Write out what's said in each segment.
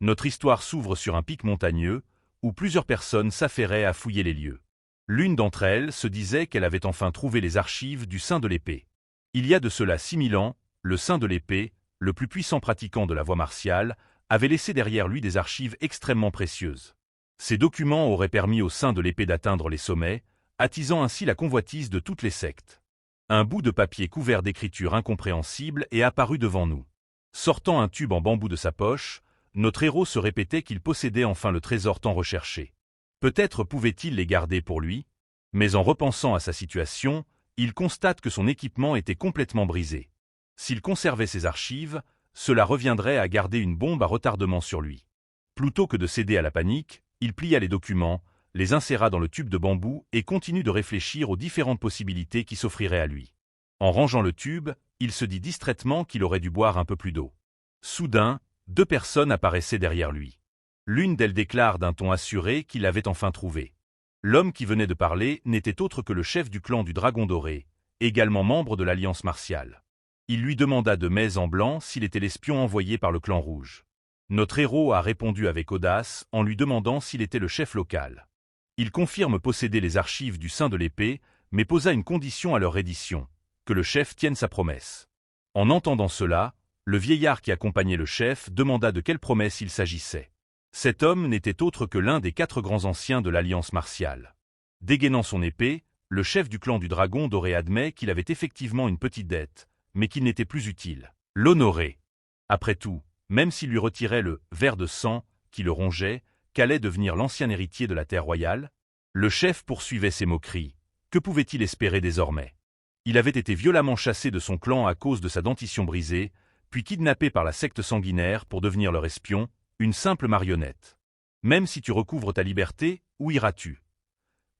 Notre histoire s'ouvre sur un pic montagneux, où plusieurs personnes s'affairaient à fouiller les lieux. L'une d'entre elles se disait qu'elle avait enfin trouvé les archives du Saint de l'Épée. Il y a de cela 6000 ans, le Saint de l'Épée, le plus puissant pratiquant de la voie martiale, avait laissé derrière lui des archives extrêmement précieuses. Ces documents auraient permis au Saint de l'Épée d'atteindre les sommets, attisant ainsi la convoitise de toutes les sectes. Un bout de papier couvert d'écritures incompréhensibles est apparu devant nous. Sortant un tube en bambou de sa poche, notre héros se répétait qu'il possédait enfin le trésor tant recherché. Peut-être pouvait-il les garder pour lui, mais en repensant à sa situation, il constate que son équipement était complètement brisé. S'il conservait ses archives, cela reviendrait à garder une bombe à retardement sur lui. Plutôt que de céder à la panique, il plia les documents, les inséra dans le tube de bambou et continue de réfléchir aux différentes possibilités qui s'offriraient à lui. En rangeant le tube, il se dit distraitement qu'il aurait dû boire un peu plus d'eau. Soudain, 2 personnes apparaissaient derrière lui. L'une d'elles déclare d'un ton assuré qu'il l'avait enfin trouvé. L'homme qui venait de parler n'était autre que le chef du clan du Dragon Doré, également membre de l'Alliance martiale. Il lui demanda de mais en blanc s'il était l'espion envoyé par le clan rouge. Notre héros a répondu avec audace en lui demandant s'il était le chef local. Il confirme posséder les archives du Saint de l'Épée, mais posa une condition à leur reddition, que le chef tienne sa promesse. En entendant cela, le vieillard qui accompagnait le chef demanda de quelle promesse il s'agissait. Cet homme n'était autre que l'un des 4 grands anciens de l'Alliance martiale. Dégainant son épée, le chef du clan du Dragon Doré admet qu'il avait effectivement une petite dette, mais qu'il n'était plus utile. L'honorer. Après tout, même s'il lui retirait le ver de sang qui le rongeait, qu'allait devenir l'ancien héritier de la terre royale? Le chef poursuivait ses moqueries. Que pouvait-il espérer désormais? Il avait été violemment chassé de son clan à cause de sa dentition brisée, puis kidnappé par la secte sanguinaire pour devenir leur espion, une simple marionnette. Même si tu recouvres ta liberté, où iras-tu?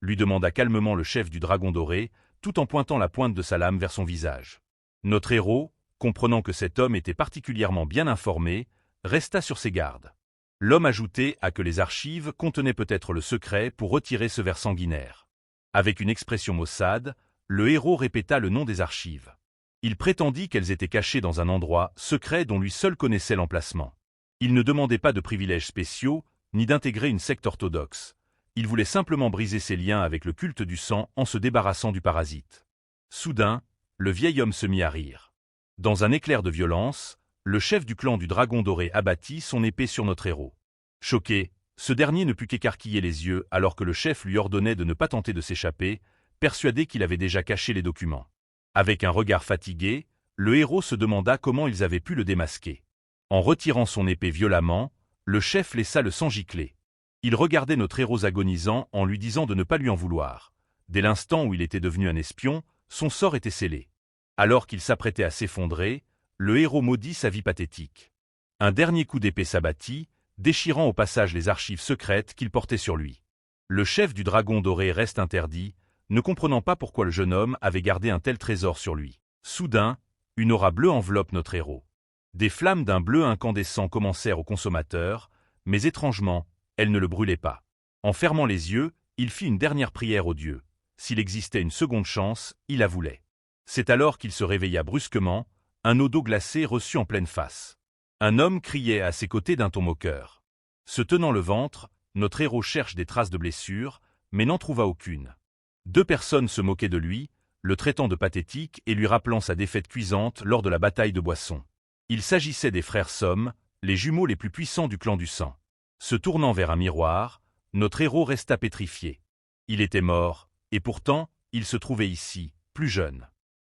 Lui demanda calmement le chef du Dragon Doré, tout en pointant la pointe de sa lame vers son visage. Notre héros, comprenant que cet homme était particulièrement bien informé, resta sur ses gardes. L'homme ajoutait à que les archives contenaient peut-être le secret pour retirer ce ver sanguinaire. Avec une expression maussade, le héros répéta le nom des archives. Il prétendit qu'elles étaient cachées dans un endroit secret dont lui seul connaissait l'emplacement. Il ne demandait pas de privilèges spéciaux, ni d'intégrer une secte orthodoxe. Il voulait simplement briser ses liens avec le culte du sang en se débarrassant du parasite. Soudain, le vieil homme se mit à rire. Dans un éclair de violence, le chef du clan du Dragon Doré abattit son épée sur notre héros. Choqué, ce dernier ne put qu'écarquiller les yeux alors que le chef lui ordonnait de ne pas tenter de s'échapper, persuadé qu'il avait déjà caché les documents. Avec un regard fatigué, le héros se demanda comment ils avaient pu le démasquer. En retirant son épée violemment, le chef laissa le sang gicler. Il regardait notre héros agonisant en lui disant de ne pas lui en vouloir. Dès l'instant où il était devenu un espion, son sort était scellé. Alors qu'il s'apprêtait à s'effondrer, le héros maudit sa vie pathétique. Un dernier coup d'épée s'abattit, déchirant au passage les archives secrètes qu'il portait sur lui. Le chef du Dragon Doré reste interdit, ne comprenant pas pourquoi le jeune homme avait gardé un tel trésor sur lui. Soudain, une aura bleue enveloppe notre héros. Des flammes d'un bleu incandescent commencèrent au consommateur, mais étrangement, elles ne le brûlaient pas. En fermant les yeux, il fit une dernière prière au Dieu. S'il existait une seconde chance, il la voulait. C'est alors qu'il se réveilla brusquement, un eau d'eau glacée reçut en pleine face. Un homme criait à ses côtés d'un ton moqueur. Se tenant le ventre, notre héros cherche des traces de blessures, mais n'en trouva aucune. 2 personnes se moquaient de lui, le traitant de pathétique et lui rappelant sa défaite cuisante lors de la bataille de Boisson. Il s'agissait des frères Somme, les jumeaux les plus puissants du clan du sang. Se tournant vers un miroir, notre héros resta pétrifié. Il était mort, et pourtant, il se trouvait ici, plus jeune.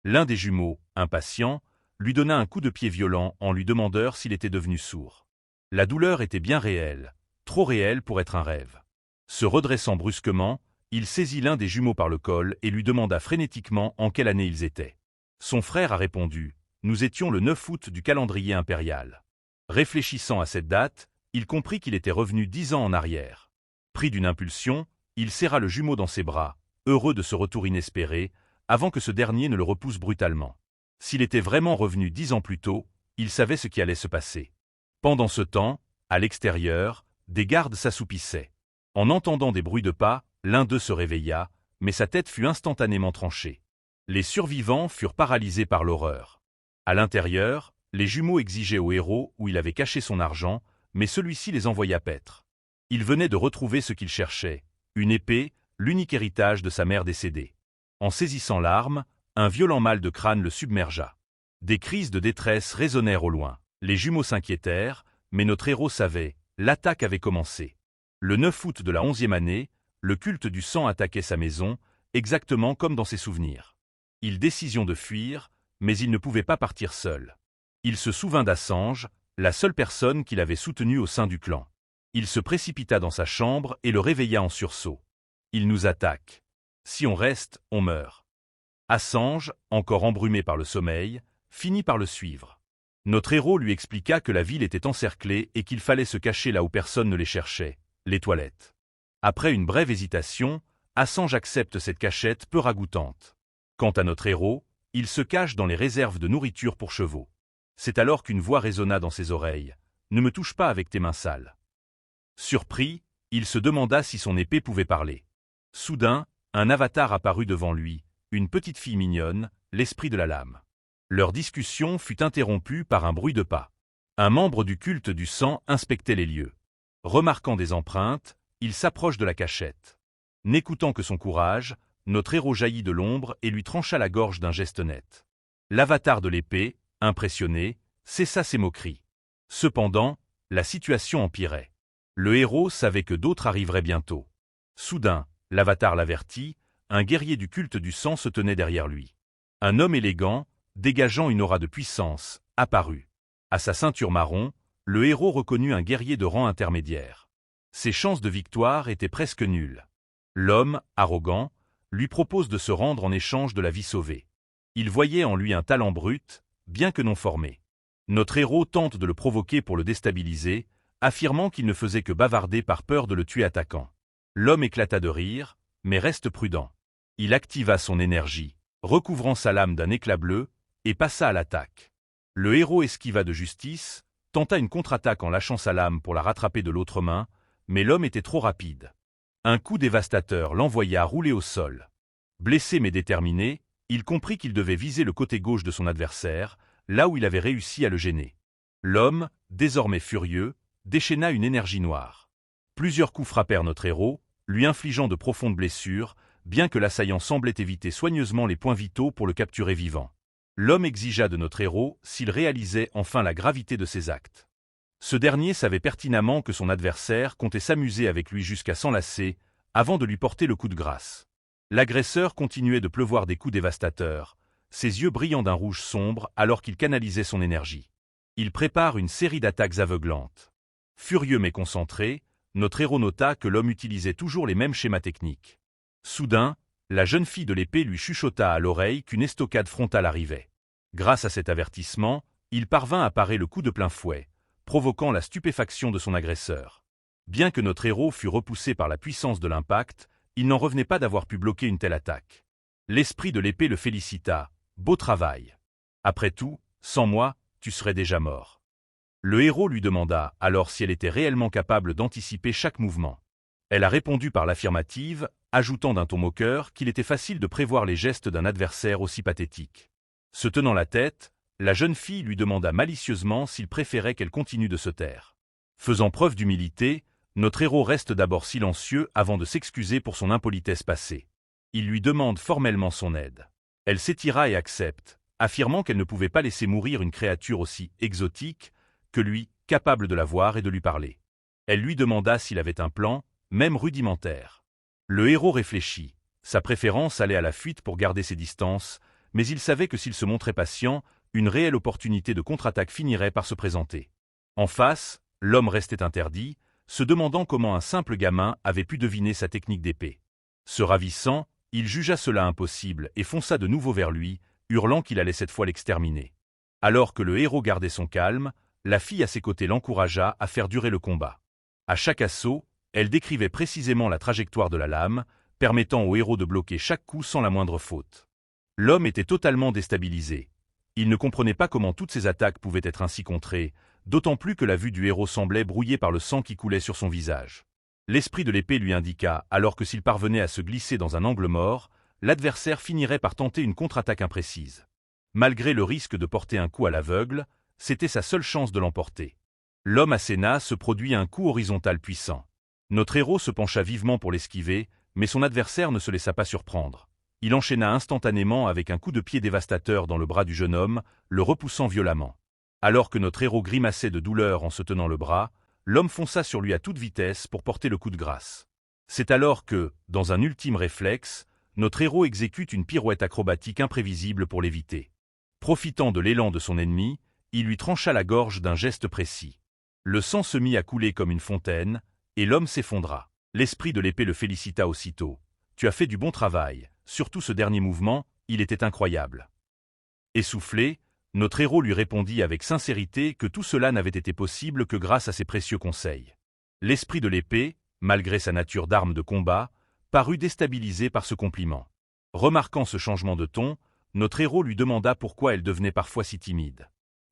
L'un des jumeaux, impatient, lui donna un coup de pied violent en lui demandant s'il était devenu sourd. La douleur était bien réelle, trop réelle pour être un rêve. Se redressant brusquement, il saisit l'un des jumeaux par le col et lui demanda frénétiquement en quelle année ils étaient. Son frère a répondu « Nous étions le 9 août du calendrier impérial ». Réfléchissant à cette date, il comprit qu'il était revenu 10 ans en arrière. Pris d'une impulsion, il serra le jumeau dans ses bras, heureux de ce retour inespéré, avant que ce dernier ne le repousse brutalement. S'il était vraiment revenu 10 ans plus tôt, il savait ce qui allait se passer. Pendant ce temps, à l'extérieur, des gardes s'assoupissaient. En entendant des bruits de pas, l'un d'eux se réveilla, mais sa tête fut instantanément tranchée. Les survivants furent paralysés par l'horreur. À l'intérieur, les jumeaux exigeaient au héros où il avait caché son argent, mais celui-ci les envoya paître. Il venait de retrouver ce qu'il cherchait, une épée, l'unique héritage de sa mère décédée. En saisissant l'arme, un violent mal de crâne le submergea. Des cris de détresse résonnèrent au loin. Les jumeaux s'inquiétèrent, mais notre héros savait, l'attaque avait commencé. Le 9 août de la 11e année, le culte du sang attaquait sa maison, exactement comme dans ses souvenirs. Il décision de fuir, mais il ne pouvait pas partir seul. Il se souvint d'Assange, la seule personne qu'il avait soutenue au sein du clan. Il se précipita dans sa chambre et le réveilla en sursaut. Il nous attaque. Si on reste, on meurt. Assange, encore embrumé par le sommeil, finit par le suivre. Notre héros lui expliqua que la ville était encerclée et qu'il fallait se cacher là où personne ne les cherchait, les toilettes. Après une brève hésitation, Assange accepte cette cachette peu ragoûtante. Quant à notre héros, il se cache dans les réserves de nourriture pour chevaux. C'est alors qu'une voix résonna dans ses oreilles. « Ne me touche pas avec tes mains sales. » Surpris, il se demanda si son épée pouvait parler. Soudain, un avatar apparut devant lui, une petite fille mignonne, l'esprit de la lame. Leur discussion fut interrompue par un bruit de pas. Un membre du culte du sang inspectait les lieux. Remarquant des empreintes, il s'approche de la cachette. N'écoutant que son courage, notre héros jaillit de l'ombre et lui trancha la gorge d'un geste net. L'avatar de l'épée, impressionné, cessa ses moqueries. Cependant, la situation empirait. Le héros savait que d'autres arriveraient bientôt. Soudain, l'avatar l'avertit, un guerrier du culte du sang se tenait derrière lui. Un homme élégant, dégageant une aura de puissance, apparut. À sa ceinture marron, le héros reconnut un guerrier de rang intermédiaire. Ses chances de victoire étaient presque nulles. L'homme, arrogant, lui propose de se rendre en échange de la vie sauvée. Il voyait en lui un talent brut, bien que non formé. Notre héros tente de le provoquer pour le déstabiliser, affirmant qu'il ne faisait que bavarder par peur de le tuer attaquant. L'homme éclata de rire, mais reste prudent. Il activa son énergie, recouvrant sa lame d'un éclat bleu, et passa à l'attaque. Le héros esquiva de justesse, tenta une contre-attaque en lâchant sa lame pour la rattraper de l'autre main, mais l'homme était trop rapide. Un coup dévastateur l'envoya rouler au sol. Blessé mais déterminé, il comprit qu'il devait viser le côté gauche de son adversaire, là où il avait réussi à le gêner. L'homme, désormais furieux, déchaîna une énergie noire. Plusieurs coups frappèrent notre héros, lui infligeant de profondes blessures, bien que l'assaillant semblait éviter soigneusement les points vitaux pour le capturer vivant. L'homme exigea de notre héros s'il réalisait enfin la gravité de ses actes. Ce dernier savait pertinemment que son adversaire comptait s'amuser avec lui jusqu'à s'enlacer, avant de lui porter le coup de grâce. L'agresseur continuait de pleuvoir des coups dévastateurs, ses yeux brillant d'un rouge sombre alors qu'il canalisait son énergie. Il prépare une série d'attaques aveuglantes. Furieux mais concentré, notre héros nota que l'homme utilisait toujours les mêmes schémas techniques. Soudain, la jeune fille de l'épée lui chuchota à l'oreille qu'une estocade frontale arrivait. Grâce à cet avertissement, il parvint à parer le coup de plein fouet, provoquant la stupéfaction de son agresseur. Bien que notre héros fût repoussé par la puissance de l'impact, il n'en revenait pas d'avoir pu bloquer une telle attaque. L'esprit de l'épée le félicita. « Beau travail. Après tout, sans moi, tu serais déjà mort. » Le héros lui demanda alors si elle était réellement capable d'anticiper chaque mouvement. Elle a répondu par l'affirmative, ajoutant d'un ton moqueur qu'il était facile de prévoir les gestes d'un adversaire aussi pathétique. Se tenant la tête, la jeune fille lui demanda malicieusement s'il préférait qu'elle continue de se taire. Faisant preuve d'humilité, notre héros reste d'abord silencieux avant de s'excuser pour son impolitesse passée. Il lui demande formellement son aide. Elle s'étira et accepte, affirmant qu'elle ne pouvait pas laisser mourir une créature aussi exotique que lui, capable de la voir et de lui parler. Elle lui demanda s'il avait un plan, même rudimentaire. Le héros réfléchit. Sa préférence allait à la fuite pour garder ses distances, mais il savait que s'il se montrait patient, une réelle opportunité de contre-attaque finirait par se présenter. En face, l'homme restait interdit, se demandant comment un simple gamin avait pu deviner sa technique d'épée. Se ravissant, il jugea cela impossible et fonça de nouveau vers lui, hurlant qu'il allait cette fois l'exterminer. Alors que le héros gardait son calme, la fille à ses côtés l'encouragea à faire durer le combat. À chaque assaut, elle décrivait précisément la trajectoire de la lame, permettant au héros de bloquer chaque coup sans la moindre faute. L'homme était totalement déstabilisé. Il ne comprenait pas comment toutes ces attaques pouvaient être ainsi contrées, d'autant plus que la vue du héros semblait brouillée par le sang qui coulait sur son visage. L'esprit de l'épée lui indiqua alors que s'il parvenait à se glisser dans un angle mort, l'adversaire finirait par tenter une contre-attaque imprécise. Malgré le risque de porter un coup à l'aveugle, c'était sa seule chance de l'emporter. L'homme Asséna se produit un coup horizontal puissant. Notre héros se pencha vivement pour l'esquiver, mais son adversaire ne se laissa pas surprendre. Il enchaîna instantanément avec un coup de pied dévastateur dans le bras du jeune homme, le repoussant violemment. Alors que notre héros grimaçait de douleur en se tenant le bras, l'homme fonça sur lui à toute vitesse pour porter le coup de grâce. C'est alors que, dans un ultime réflexe, notre héros exécute une pirouette acrobatique imprévisible pour l'éviter. Profitant de l'élan de son ennemi, il lui trancha la gorge d'un geste précis. Le sang se mit à couler comme une fontaine, et l'homme s'effondra. L'esprit de l'épée le félicita aussitôt. « Tu as fait du bon travail, surtout ce dernier mouvement, il était incroyable. » Essoufflé, notre héros lui répondit avec sincérité que tout cela n'avait été possible que grâce à ses précieux conseils. L'esprit de l'épée, malgré sa nature d'arme de combat, parut déstabilisé par ce compliment. Remarquant ce changement de ton, notre héros lui demanda pourquoi elle devenait parfois si timide.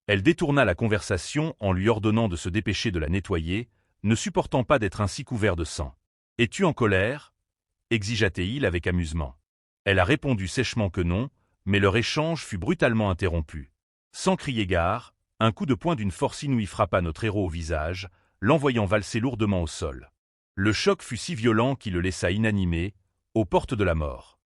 Elle détourna la conversation en lui ordonnant de se dépêcher de la nettoyer, ne supportant pas d'être ainsi couvert de sang. « Es-tu en colère » exigea-t-il avec amusement. Elle a répondu sèchement que non, mais leur échange fut brutalement interrompu. Sans crier gare, un coup de poing d'une force inouïe frappa notre héros au visage, l'envoyant valser lourdement au sol. Le choc fut si violent qu'il le laissa inanimé, aux portes de la mort.